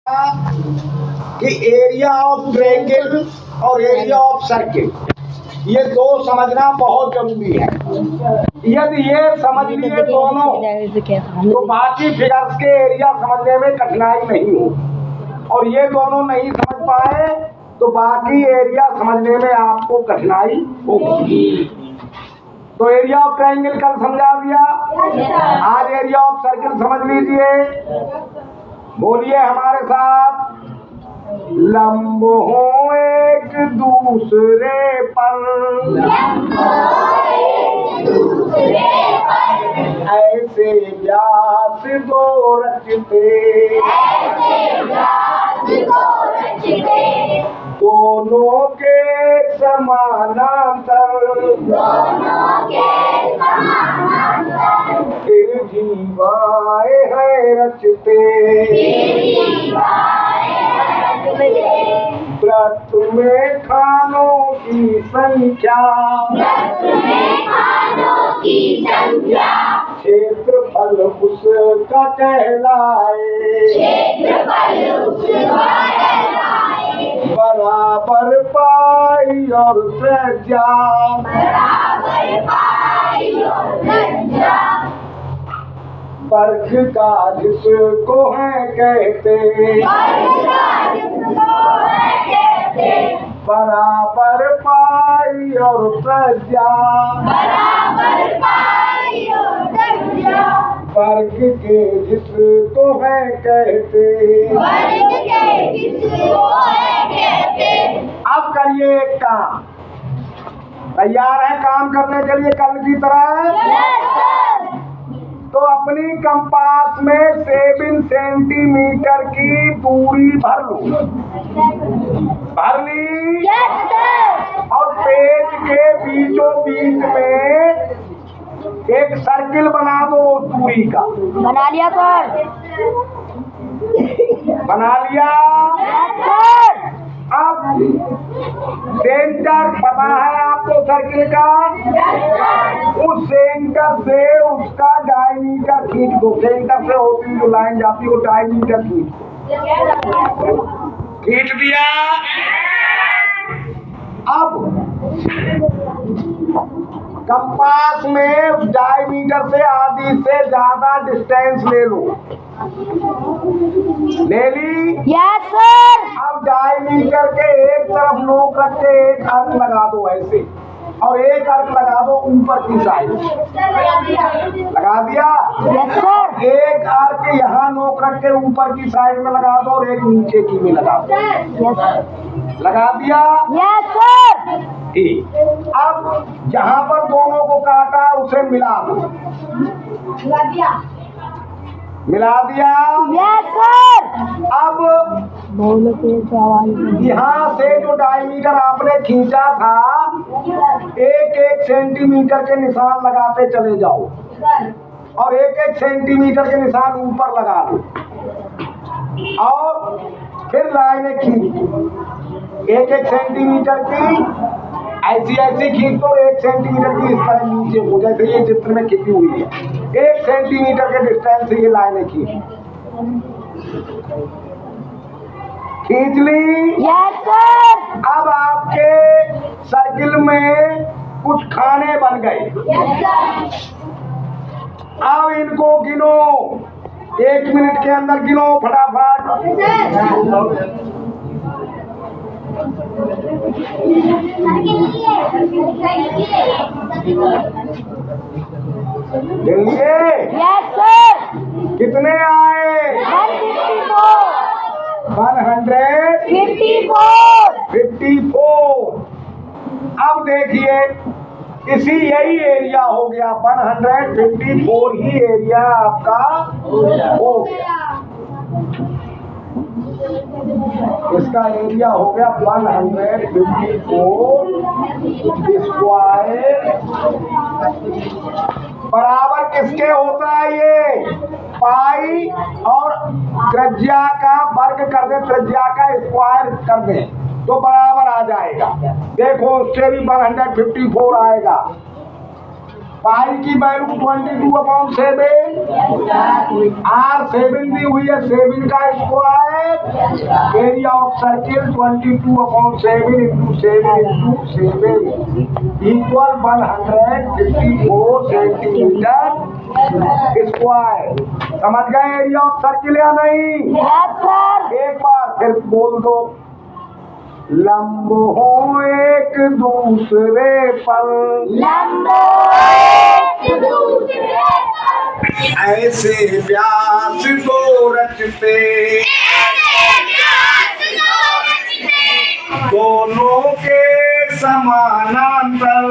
कि area of triangle और area of circle ये दो समझना बहुत जरूरी है। यदि ये समझ लिए दोनों तो बाकी फिगर्स के एरिया समझने में कठिनाई नहीं हो, और ये दोनों नहीं समझ पाए तो बाकी एरिया समझने में आपको कठिनाई होगी। तो एरिया ऑफ ट्रायंगल कल समझा दिया, आज एरिया ऑफ सर्किल समझ लीजिए। बोलिए हमारे साथ, लंब हो एक दूसरे पर, ऐसे व्यास दो रचते, दोनों के समानांतर, फिर जीवाए है रचते, व्रत में खानों की संख्या, क्षेत्रफल उसका कहलाए, बराबर पाई और त्रिज्या, वर्ग का जिसको है कहते, बराबर पाई और त्रिज्या, वर्ग के जिसको है कहते। अब करिए एक काम, तैयार है काम करने के लिए कल की तरह? तो अपनी कंपास में 7 सेंटीमीटर की दूरी भर लो, भर ली? और पेज के बीचों बीच में एक सर्किल बना दो उस दूरी का। बना लिया सर। बना लिया? अब सेंटर पता है आपको सर्किल का? उस सेंटर से उसका डायमीटर खींच दो। सेंटर से होती जो लाइन जाती है वो डायमीटर खींच दिया। अब कंपास में डायमीटर से आधी से ज्यादा डिस्टेंस ले लो। ले ली? Yes sir. अब डायमीटर के एक तरफ नोक रख के एक अर्क लगा दो ऐसे, और एक अर्क लगा दो ऊपर की साइड। लगा दिया? Yes sir. एक अर्क यहाँ नोक रख के ऊपर की साइड में लगा दो और एक नीचे की में लगा दो। यस। लगा दिया? Yes sir. ठीक। अब जहाँ पर दोनों को काटा उसे मिला दो। मिला दिया? Yes sir. अब यहाँ से जो डायमीटर आपने खींचा था, एक एक सेंटीमीटर के निशान लगाते चले जाओ, और एक एक सेंटीमीटर के निशान ऊपर लगा दो, और फिर लाइनें खींच एक एक सेंटीमीटर की ऐसी ऐसी खींच दो। 1 सेंटीमीटर की इस तरह नीचे हो, जैसे ये चित्र में खींची हुई है। 1 सेंटीमीटर के डिस्टेंस से ये लाइनें खींच ली? Yes sir. अब आपके सर्किल में कुछ खाने बन गए। अब इनको गिनो, 1 मिनट के अंदर गिनो फटाफट। चलिए। Yes sir. कितने आए? 154। अब देखिए, इसी यही एरिया हो गया 154 ही एरिया आपका हो गया। इसका एरिया हो गया 154 स्क्वायर। बराबर किसके होता है ये? पाई और त्रिज्या का वर्ग कर दे, त्रिज्या का स्क्वायर कर दे तो बराबर आ जाएगा। देखो उससे भी 154 आएगा। पाई की वैल्यू 22/7, आर 7 दी हुई है, 7 का square, area of circle 22/7 into 7 into 7 equal 154 centimetre square. समझ गए एरिया ऑफ सर्किल या नहीं? Yes sir. एक बार फिर बोल दो। लंब हो एक दूसरे पर, लंब एक दूसरे पर, ऐसे व्यास को रचते, दोनों के समानांतर,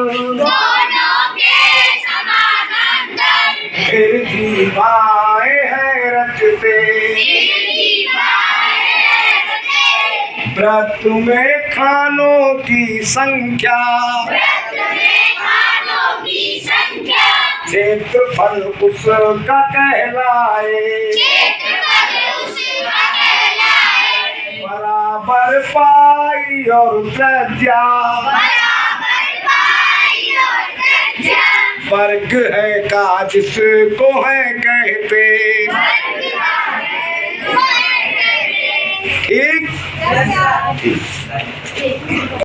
फिर जीवाएं हैं रचते। व्रत में खानों की संख्या, क्षेत्रफल उसका कहलाए, बराबर पाई और त्रिज्या, वर्ग है का जिसको है कहते। ठीक।